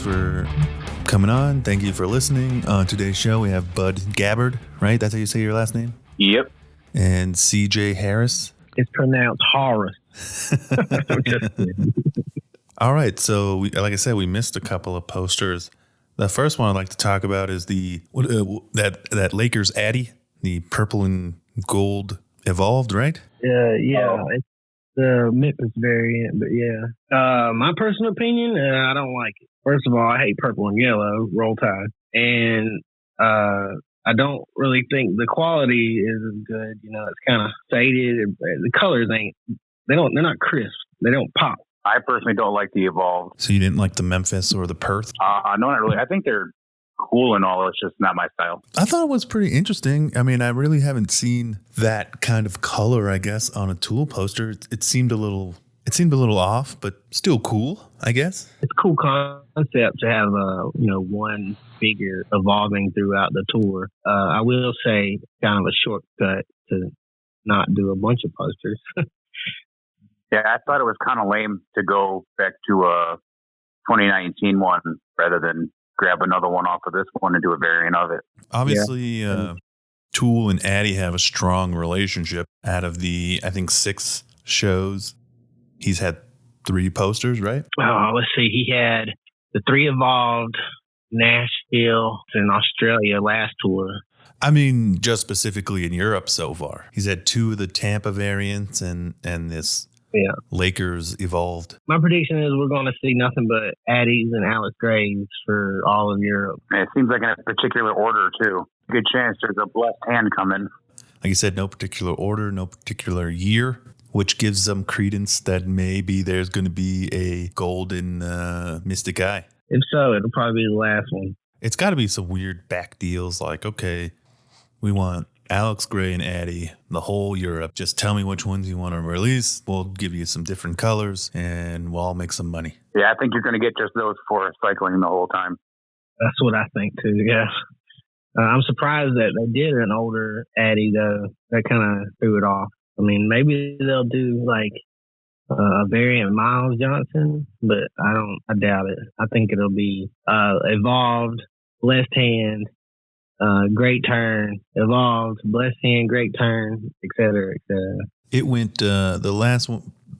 for coming on. Thank you for listening. On today's show, we have Bud Gabbard, right? That's how you say your last name? Yep. And CJ Harris. It's pronounced Horace. All right. So, like I said, we missed a couple of posters. The first one I'd like to talk about is that Lakers Addy, the purple and gold evolved, right? It's the Memphis variant, but yeah. My personal opinion, I don't like it. First of all, I hate purple and yellow, Roll Tide. And I don't really think the quality is as good. You know, it's kind of faded. The colors they're not crisp. They don't pop. I personally don't like the evolved. So you didn't like the Memphis or the Perth? No, not really. I think they're cool and all. It's just not my style. I thought it was pretty interesting. I mean, I really haven't seen that kind of color, I guess, on a Tool poster. It seemed a little off, but still cool, I guess. It's a cool concept to have one figure evolving throughout the tour. I will say kind of a shortcut to not do a bunch of posters. Yeah, I thought it was kind of lame to go back to a 2019 one rather than grab another one off of this one and do a variant of it. Obviously, Tool and Addy have a strong relationship. Out of the, I think, 6 shows, he's had 3 posters, right? Oh, let's see. He had the 3 evolved, Nashville, and Australia last tour. I mean, just specifically in Europe so far. He's had 2 of the Tampa variants and this Lakers evolved. My prediction is we're going to see nothing but Addies and Alex Graves for all of Europe. It seems like in a particular order, too. Good chance there's a blessed hand coming. Like you said, no particular order, no particular year, which gives them credence that maybe there's going to be a golden Mystic Eye. If so, it'll probably be the last one. It's got to be some weird back deals like, okay, we want Alex Gray and Addy, the whole Europe. Just tell me which ones you want to release. We'll give you some different colors, and we'll all make some money. Yeah, I think you're going to get just those 4 cycling the whole time. That's what I think, too, yeah. I'm surprised that they did an older Addy, though. That kind of threw it off. I mean, maybe they'll do, like, a variant Miles Johnson, but I doubt it. I think it'll be evolved, blessed hand, great turn, evolved, blessed hand, great turn, et cetera, et cetera. It went, the last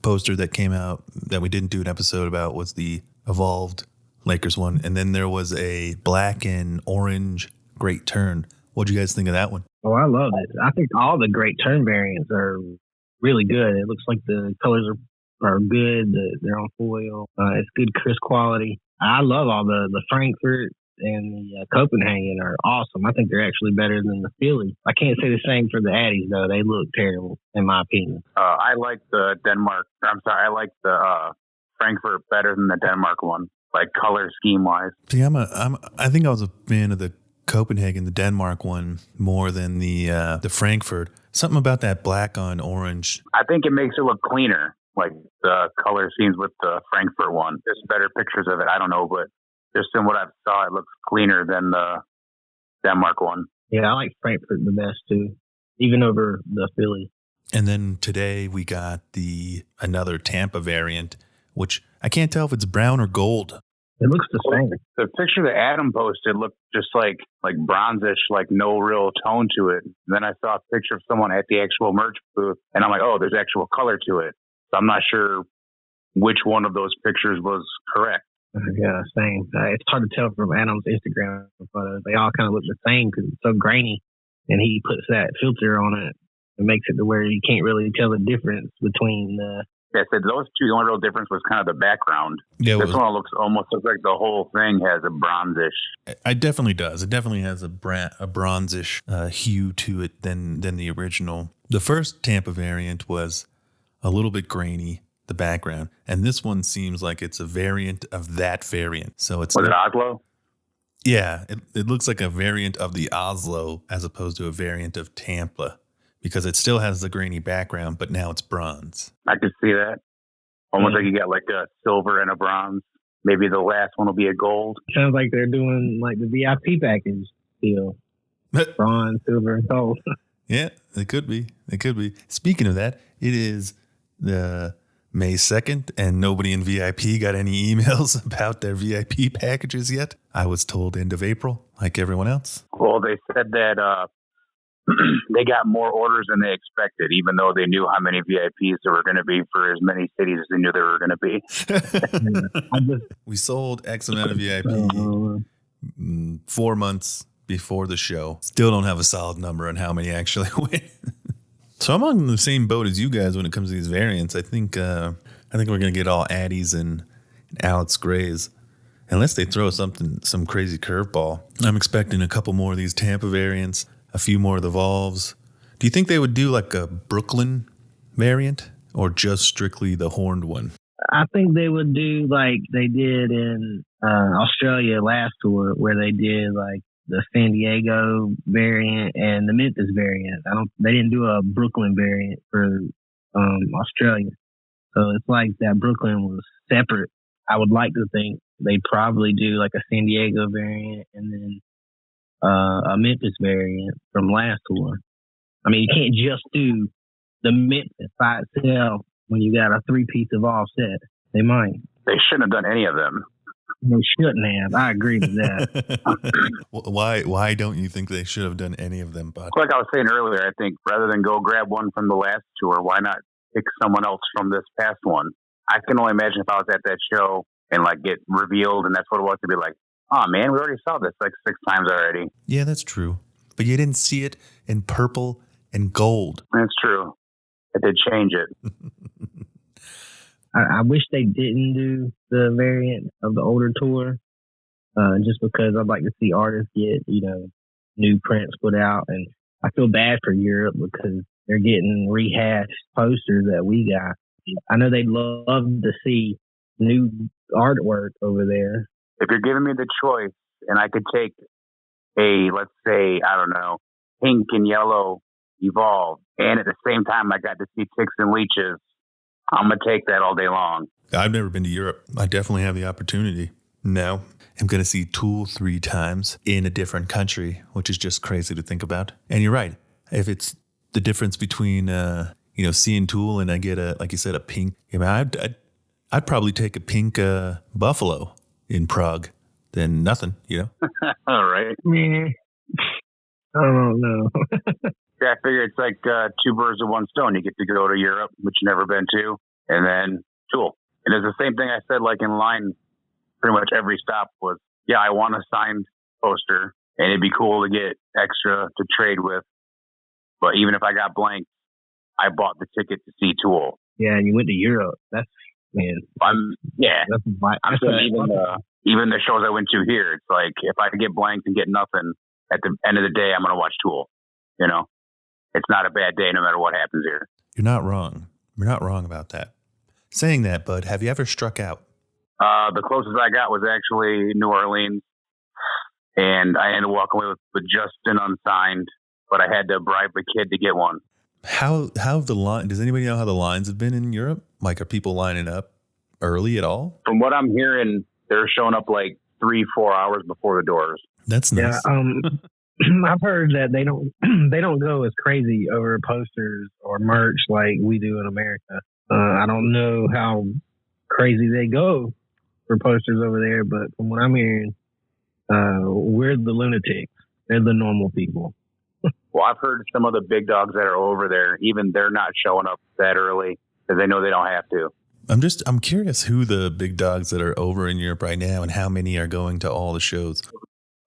poster that came out that we didn't do an episode about was the evolved Lakers one. And then there was a black and orange great turn. What'd you guys think of that one? Oh, I love it. I think all the great turn variants are really good. It looks like the colors are good. They're on foil. It's good crisp quality. I love all the Frankfurt and the Copenhagen are awesome. I think they're actually better than the Philly. I can't say the same for the Addies, though. They look terrible, in my opinion. I like the I like the Frankfurt better than the Denmark one, like color scheme-wise. See, I think I was a fan of the Copenhagen, the Denmark one, more than the Frankfurt. Something about that black on orange. I think it makes it look cleaner, like the color schemes with the Frankfurt one. There's better pictures of it. I don't know, but just in what I saw, it looks cleaner than the Denmark one. Yeah, I like Frankfurt the best, too, even over the Philly. And then today we got another Tampa variant, which I can't tell if it's brown or gold. It looks the same. The picture that Adam posted looked just like bronzish, like no real tone to it. And then I saw a picture of someone at the actual merch booth, and I'm like, oh, there's actual color to it. So I'm not sure which one of those pictures was correct. Yeah, same. It's hard to tell from Adam's Instagram photos. They all kind of look the same because it's so grainy, and he puts that filter on it. It makes it to where you can't really tell the difference between the... Yeah, I said those two, the only real difference was kind of the background. Yeah, this one looks like the whole thing has a bronzish. It definitely does. It definitely has a bronzish hue to it than the original. The first Tampa variant was a little bit grainy, the background, and this one seems like it's a variant of that variant. So it's was it Oslo? Yeah, it looks like a variant of the Oslo as opposed to a variant of Tampa, because it still has the grainy background, but now it's bronze. I could see that. Almost like you got like a silver and a bronze. Maybe the last one will be a gold. Sounds like they're doing like the VIP package deal. Bronze, silver, and gold. Yeah, it could be. It could be. Speaking of that, it is the May 2nd, and nobody in VIP got any emails about their VIP packages yet. I was told end of April, like everyone else. Well, they said that they got more orders than they expected, even though they knew how many VIPs there were going to be for as many cities as they knew there were going to be. We sold X amount of VIP 4 months before the show. Still don't have a solid number on how many actually went. So I'm on the same boat as you guys when it comes to these variants. I think we're going to get all Addies and Alex Grays. Unless they throw some crazy curveball. I'm expecting a couple more of these Tampa variants, a few more of the Volves. Do you think they would do like a Brooklyn variant or just strictly the horned one? I think they would do like they did in Australia last tour, where they did like the San Diego variant and the Memphis variant. They didn't do a Brooklyn variant for Australia. So it's like that Brooklyn was separate. I would like to think they'd probably do like a San Diego variant and then a Memphis variant from last tour. I mean, you can't just do the Memphis by itself when you got a 3-piece of offset. They might. They shouldn't have done any of them. They shouldn't have. I agree with that. Why don't you think they should have done any of them, Bud? Like I was saying earlier, I think rather than go grab one from the last tour, why not pick someone else from this past one? I can only imagine if I was at that show and like get revealed and that's what it was to be like, oh man, we already saw this like 6 times already. Yeah, that's true. But you didn't see it in purple and gold. That's true. I did change it. I wish they didn't do the variant of the older tour, just because I'd like to see artists get, new prints put out. And I feel bad for Europe because they're getting rehashed posters that we got. I know they'd love to see new artwork over there. If you're giving me the choice and I could take a, let's say, I don't know, pink and yellow Evolve, and at the same time I got to see Ticks and Leeches, I'm going to take that all day long. I've never been to Europe. I definitely have the opportunity. No, I'm going to see Tool 3 times in a different country, which is just crazy to think about. And you're right. If it's the difference between, seeing Tool and I get like you said, a pink, I'd probably take a pink Buffalo in Prague than nothing, All right. Yeah. I don't know. Yeah, I figure it's like 2 birds with 1 stone. You get to go to Europe, which you've never been to, and then Tool. And it's the same thing I said, like in line, pretty much every stop was, yeah, I want a signed poster, and it'd be cool to get extra to trade with. But even if I got blank, I bought the ticket to see Tool. Yeah, and you went to Europe. That's, man. I'm saying even the shows I went to here, it's like if I could get blanked and get nothing, at the end of the day, I'm going to watch Tool. It's not a bad day no matter what happens here. You're not wrong. You're not wrong about that. Saying that, Bud, have you ever struck out? The closest I got was actually New Orleans, and I ended up walking away with Justin unsigned, but I had to bribe the kid to get one. How the line? Does anybody know how the lines have been in Europe? Like, are people lining up early at all? From what I'm hearing, they're showing up like 3-4 hours before the doors. That's nice. Yeah, I've heard that they don't go as crazy over posters or merch like we do in America. I don't know how crazy they go for posters over there, but from what I'm hearing, we're the lunatics. They're the normal people. Well, I've heard some of the big dogs that are over there, even they're not showing up that early because they know they don't have to. I'm curious who the big dogs that are over in Europe right now and how many are going to all the shows.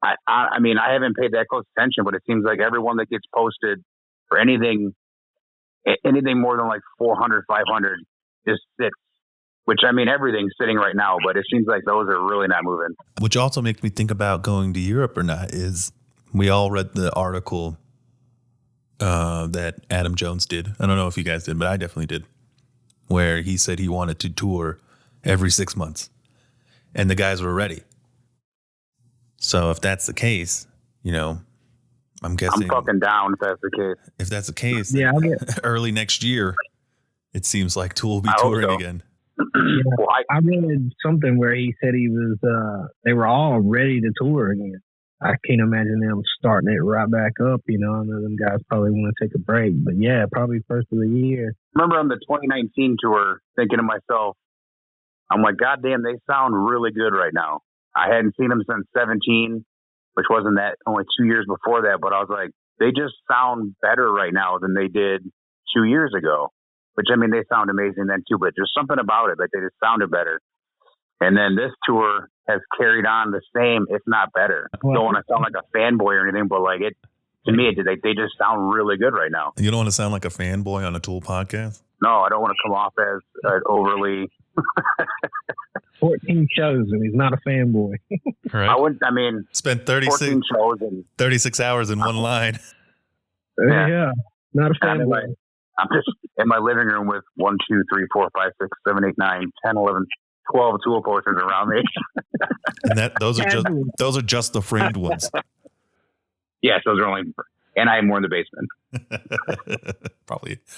I mean, I haven't paid that close attention, but it seems like everyone that gets posted for anything more than like 400, 500 just sits, which I mean, everything's sitting right now, but it seems like those are really not moving. Which also makes me think about going to Europe or not is we all read the article that Adam Jones did. I don't know if you guys did, but I definitely did, where he said he wanted to tour every 6 months and the guys were ready. So if that's the case, I'm guessing. I'm fucking down if that's the case. If that's the case, yeah, early next year, it seems like Tool will be touring again. Yeah, well, I read something where he said he was, they were all ready to tour again. I can't imagine them starting it right back up. I know them guys probably want to take a break, but yeah, probably first of the year. I remember on the 2019 tour thinking to myself, I'm like, God damn, they sound really good right now. I hadn't seen them since 17, which wasn't that only 2 years before that, but I was like, they just sound better right now than they did 2 years ago, which I mean, they sound amazing then too, but there's something about it, like they just sounded better. And then this tour has carried on the same, if not better. Don't want to sound like a fanboy or anything, but like to me, they just sound really good right now. You don't want to sound like a fanboy on a Tool podcast? No, I don't want to come off as overly 14 shows and he's not a fanboy. Right. I mean, spent 36 hours in one line. Yeah. Not a fanboy. I'm just in my living room with 1, 2, 3, 4, 5, 6, 7, 8, 9, 10, 11, 12 Tool posters around me. And those are just the framed ones. Yes, those are only, and I have more in the basement.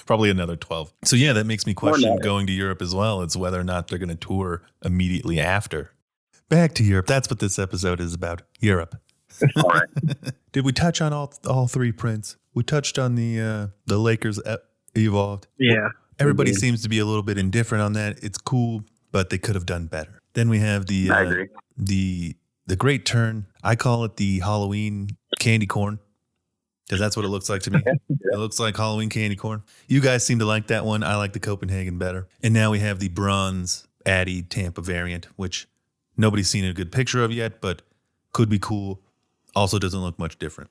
Probably another 12. So yeah, that makes me question going to Europe as well. It's whether or not they're going to tour immediately after. Back to Europe. That's what this episode is about. Europe. All right. Did we touch on all three prints? We touched on the Lakers Evolved. Yeah. Everybody seems to be a little bit indifferent on that. It's cool, but they could have done better. Then we have the Great Turn. I call it the Halloween candy corn because that's what it looks like to me. It looks like Halloween candy corn. You guys seem to like that one. I like the Copenhagen better. And now we have the bronze Addy Tampa variant, which nobody's seen a good picture of yet, but could be cool. Also doesn't look much different.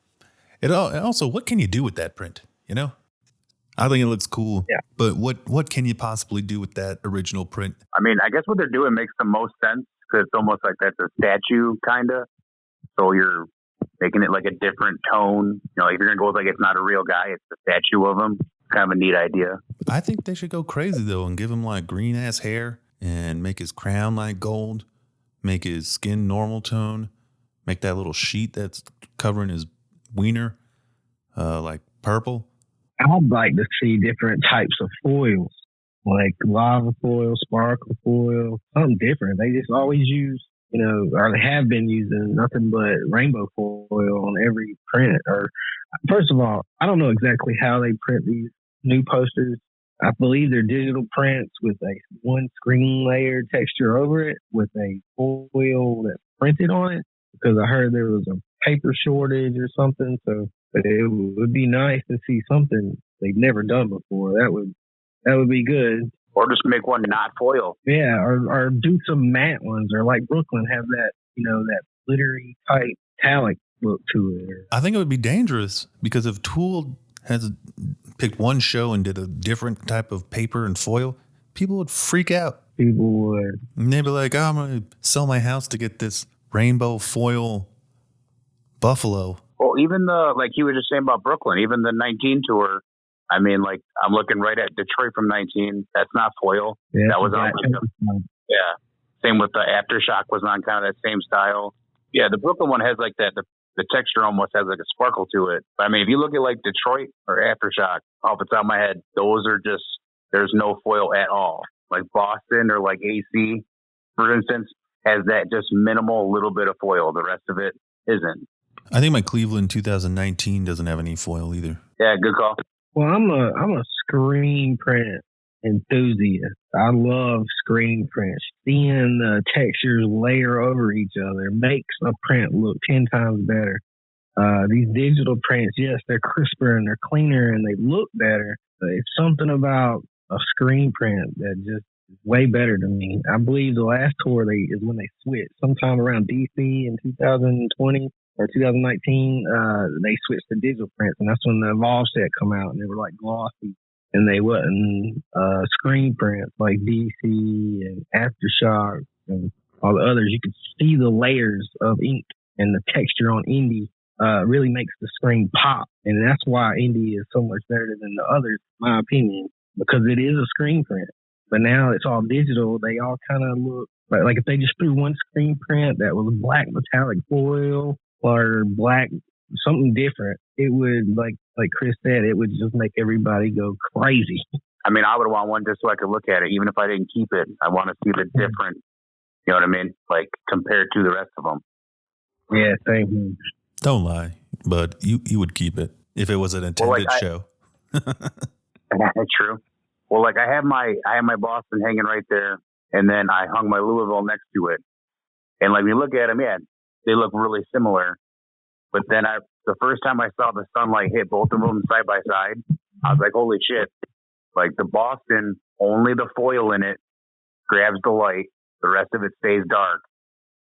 Also, what can you do with that print? I think it looks cool. Yeah. But what can you possibly do with that original print? I mean, I guess what they're doing makes the most sense because it's almost like that's a statue, kind of. So you're making it like a different tone. If you're going to go with like it's not a real guy, it's a statue of him. Kind of a neat idea. I think they should go crazy, though, and give him like green-ass hair and make his crown like gold, make his skin normal tone, make that little sheet that's covering his wiener like purple. I'd like to see different types of foils, like lava foil, sparkle foil, something different. They just always use, or they have been using nothing but rainbow foil on every print. Or first of all, I don't know exactly how they print these new posters. I believe they're digital prints with a one screen layer texture over it with a foil that's printed on it because I heard there was a paper shortage or something. So. But it would be nice to see something they've never done before. That would be good. Or just make one not foil. Yeah, or do some matte ones, or like Brooklyn have that, that glittery type metallic look to it. I think it would be dangerous because if Tool has picked one show and did a different type of paper and foil, people would freak out. People would. And they'd be like, I'm going to sell my house to get this rainbow foil buffalo. Well, even like you were just saying about Brooklyn, even the 19 tour, I mean, like I'm looking right at Detroit from 19. That's not foil. Yeah, that was on. Yeah. Same with the Aftershock was on kind of that same style. Yeah, the Brooklyn one has like that. The texture almost has like a sparkle to it. But I mean, if you look at like Detroit or Aftershock, off the top of my head, those are just, there's no foil at all. Like Boston or like AC, for instance, has that just minimal little bit of foil. The rest of it isn't. I think my Cleveland 2019 doesn't have any foil either. Yeah, good call. Well, I'm a screen print enthusiast. I love screen prints. Seeing the textures layer over each other makes a print look 10 times better. These digital prints, yes, they're crisper and they're cleaner and they look better, but it's something about a screen print that just is way better to me. I believe the last tour is when they switched, sometime around DC in 2020. Or 2019, they switched to digital prints, and that's when the Evolve set come out, and they were like glossy, and they wasn't screen prints like DC and Aftershock and all the others. You could see the layers of ink and the texture on Indy really makes the screen pop, and that's why Indy is so much better than the others, in my opinion, because it is a screen print. But now it's all digital. They all kind of look like if they just threw one screen print that was black metallic foil or black, something different, it would, like Chris said, it would just make everybody go crazy. I mean, I would want one just so I could look at it, even if I didn't keep it. I want to see the different, you know what I mean? Like, compared to the rest of them. Yeah, same. Don't lie, but you would keep it if it was an intended show. True. Well, like I have my Boston hanging right there, and then I hung my Louisville next to it. And like we look at them, yeah, they look really similar. But then the first time I saw the sunlight hit both of them side by side, I was like, holy shit. Like the Boston, only the foil in it grabs the light. The rest of it stays dark.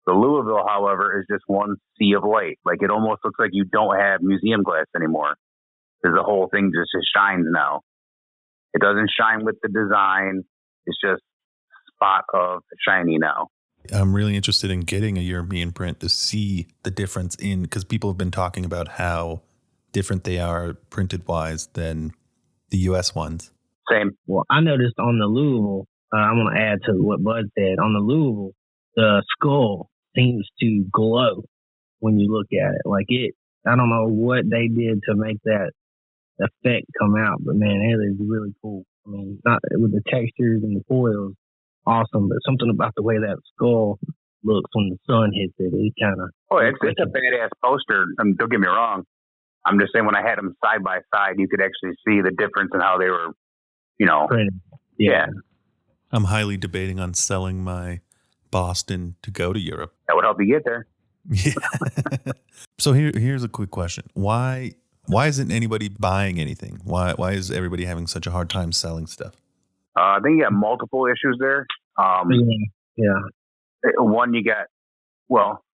The Louisville, however, is just one sea of light. Like it almost looks like you don't have museum glass anymore because the whole thing just shines now. It doesn't shine with the design. It's just spot of shiny now. I'm really interested in getting a European print to see the difference because people have been talking about how different they are printed wise than the U.S. ones. Same. Well, I noticed on the Louisville, I'm going to add to what Bud said. On the Louisville, the skull seems to glow when you look at it. Like I don't know what they did to make that effect come out, but man, it is really cool. I mean, not with the textures and the foils, awesome, but something about the way that skull looks when the sun hits it, it kind of... Oh, it's a badass poster. Don't get me wrong. I'm just saying when I had them side by side, you could actually see the difference in how they were, printed. Yeah. I'm highly debating on selling my Boston to go to Europe. That would help you get there. Yeah. So here's a quick question. Why isn't anybody buying anything? Why is everybody having such a hard time selling stuff? I think you got multiple issues there. Yeah. One, you got,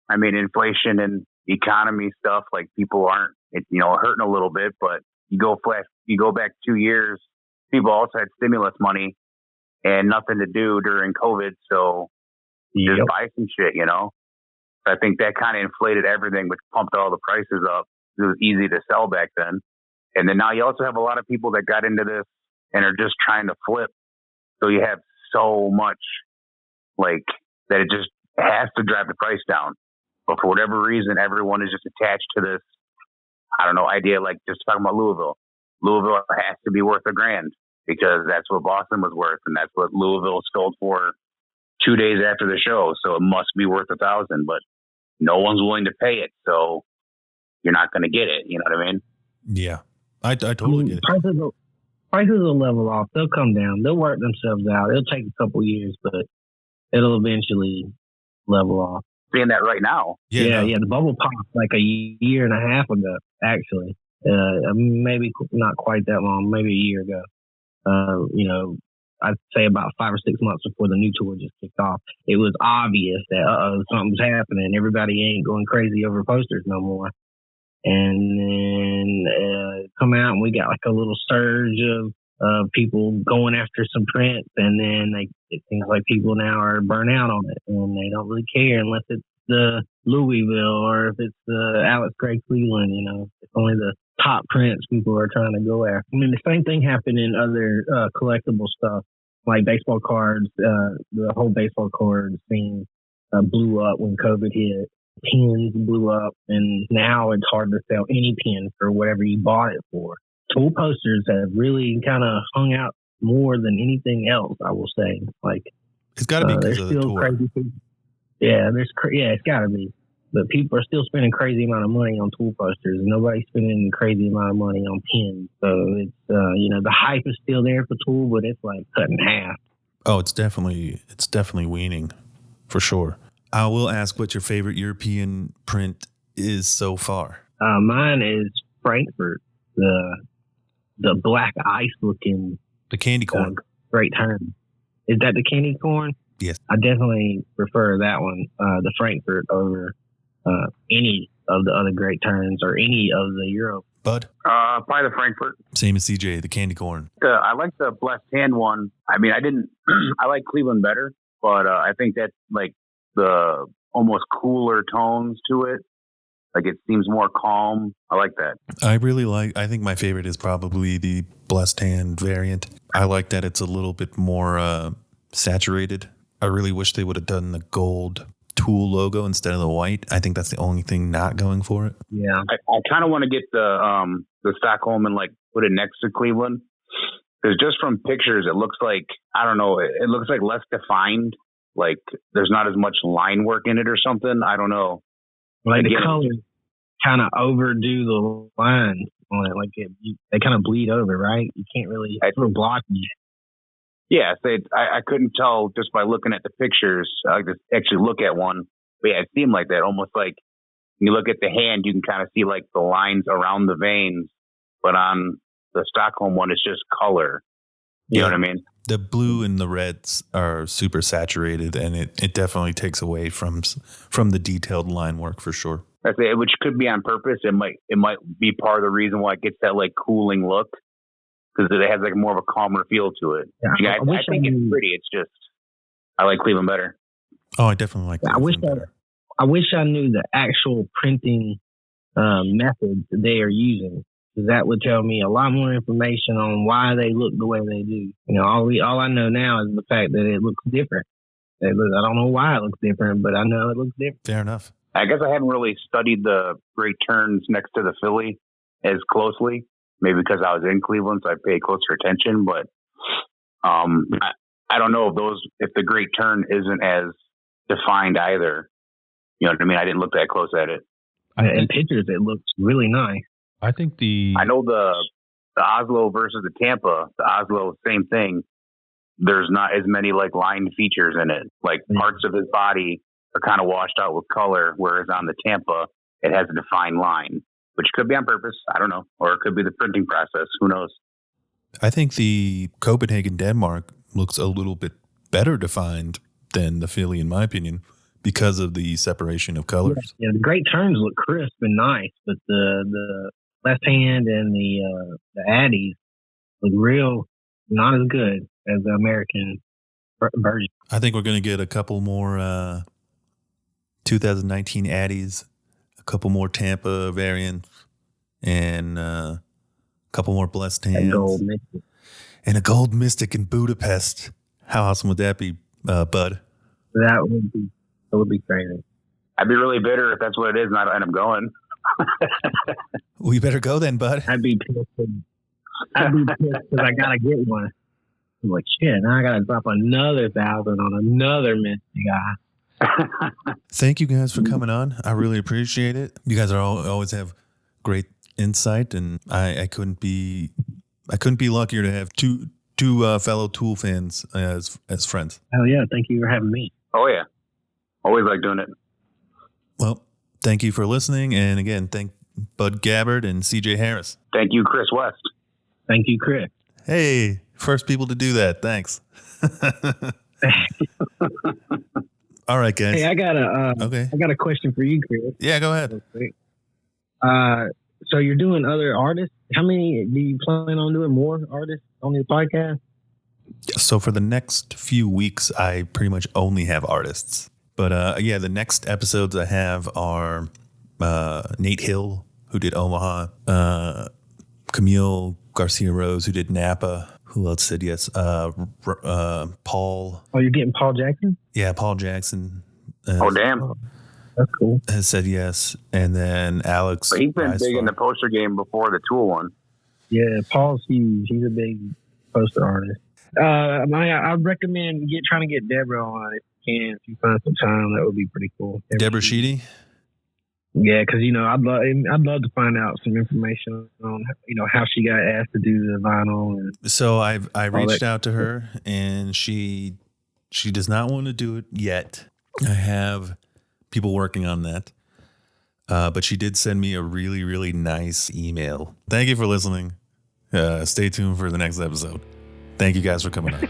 inflation and economy stuff. Like people aren't, hurting a little bit. But you go back 2 years, people also had stimulus money and nothing to do during COVID, so just buy some shit. I think that kind of inflated everything, which pumped all the prices up. It was easy to sell back then. And then now you also have a lot of people that got into this and are just trying to flip. So you have so much that it just has to drive the price down. But for whatever reason, everyone is just attached to this, idea, like just talking about Louisville. Louisville has to be worth $1,000 because that's what Boston was worth. And that's what Louisville sold for 2 days after the show. So it must be worth $1,000, but no one's willing to pay it. So you're not going to get it. You know what I mean? Yeah, I totally get it. Prices will level off. They'll come down. They'll work themselves out. It'll take a couple years, but it'll eventually level off. Seeing that right now. Yeah. The bubble popped like a year and a half ago, actually. Maybe not quite that long, maybe a year ago. I'd say about 5 or 6 months before the new tour just kicked off. It was obvious that, something's happening. Everybody ain't going crazy over posters no more. And then come out and we got like a little surge of people going after some prints, and then it seems like people now are burnt out on it and they don't really care unless it's the Louisville or if it's the Alex Gray Cleveland. It's only the top prints people are trying to go after. I mean, the same thing happened in other collectible stuff like baseball cards. The whole baseball card scene blew up when COVID hit. Pins blew up, and now it's hard to sell any pin for whatever you bought it for. Tool posters have really kind of hung out more than anything else, I will say. Like, it's got to be because of the tour. Crazy people. Yeah, it's got to be. But people are still spending crazy amount of money on tool posters. Nobody's spending a crazy amount of money on pins. So it's the hype is still there for tool, but it's like cut in half. Oh, it's definitely weaning, for sure. I will ask what your favorite European print is so far. Mine is Frankfurt, the black ice looking. The candy corn. Great Turn. Is that the candy corn? Yes. I definitely prefer that one, the Frankfurt, over any of the other Great Turns or any of the Euro. Bud? Probably the Frankfurt. Same as CJ, the candy corn. I like the blessed hand one. I mean, I like Cleveland better, but I think that's like the almost cooler tones to it. Like it seems more calm. I like that. I think my favorite is probably the blessed hand variant. I like that it's a little bit more saturated. I really wish they would have done the gold Tool logo instead of the white. I think that's the only thing not going for it. Yeah. I kind of want to get the Stockholm and like put it next to Cleveland. Because just from pictures, it looks like, I don't know, it looks like less defined. Like there's not as much line work in it or something. I don't know. Like the colors. kind of overdo the lines on it. Like they kind of bleed over, right? You can't really sort of block it. Yeah, I couldn't tell just by looking at the pictures. I just actually look at one. But yeah, it seemed like that. Almost like when you look at the hand, you can kind of see like the lines around the veins. But on the Stockholm one, it's just color. You know what I mean? The blue and the reds are super saturated, and it definitely takes away from the detailed line work for sure. That's it, which could be on purpose. It might be part of the reason why it gets that like cooling look, because it has like more of a calmer feel to it. Yeah, I think it's pretty. It's just I like Cleveland better. Oh, I definitely like Cleveland better. I wish I knew the actual printing methods that they are using. Because that would tell me a lot more information on why they look the way they do. You know, all I know now is the fact that it looks different. I don't know why it looks different, but I know it looks different. Fair enough. I guess I haven't really studied the great turns next to the Philly as closely. Maybe because I was in Cleveland, so I pay closer attention. But I don't know if the great turn isn't as defined either. You know what I mean? I didn't look that close at it. In pictures, it looks really nice. I think I know the Oslo versus the Tampa. The Oslo, same thing. There's not as many like line features in it. Like parts of his body are kind of washed out with color, whereas on the Tampa, it has a defined line, which could be on purpose. I don't know. Or it could be the printing process. Who knows? I think the Copenhagen, Denmark looks a little bit better defined than the Philly, in my opinion, because of the separation of colors. Yeah, the great turns look crisp and nice, but the left hand and the Addies look not as good as the American version. I think we're going to get a couple more 2019 Addies, a couple more Tampa variants, and a couple more blessed hands. And a gold mystic in Budapest. How awesome would that be, Bud? That would be crazy. I'd be really bitter if that's what it is and I don't end up going. We better go then, Bud. I'd be pissed because I gotta get one. I'm like, shit, now I gotta drop another 1,000 on another Mystic guy. Thank you guys for coming on. I really appreciate it. You guys always have great insight, and I couldn't be luckier to have two fellow Tool fans as friends. Hell yeah! Thank you for having me. Oh yeah, always like doing it. Well, thank you for listening, and again, thank Bud Gabbard and CJ Harris. Thank you, Chris West. Thank you, Chris. Hey, first people to do that. Thanks. All right, guys. Hey, I got a question for you, Chris. Yeah, go ahead. So you're doing other artists? How many do you plan on doing? More artists on your podcast? So for the next few weeks, I pretty much only have artists. But yeah, the next episodes I have are Nate Hill, who did Omaha, Camille Garcia Rose, who did Napa. Who else said yes? Paul. Oh, you're getting Paul Jackson? Yeah, Paul Jackson. Oh, damn. That's cool. Has said yes. And then Alex. But he's been big in the poster game before the Tool one. Yeah, Paul's huge. He's a big poster artist. I recommend trying to get Deborah on if you can. If you find some time, that would be pretty cool. Deborah Sheedy? Yeah, because I'd love to find out some information on how she got asked to do the vinyl. So I reached out to her, and she does not want to do it yet. I have people working on that, but she did send me a really, really nice email. Thank you for listening. Stay tuned for the next episode. Thank you guys for coming on.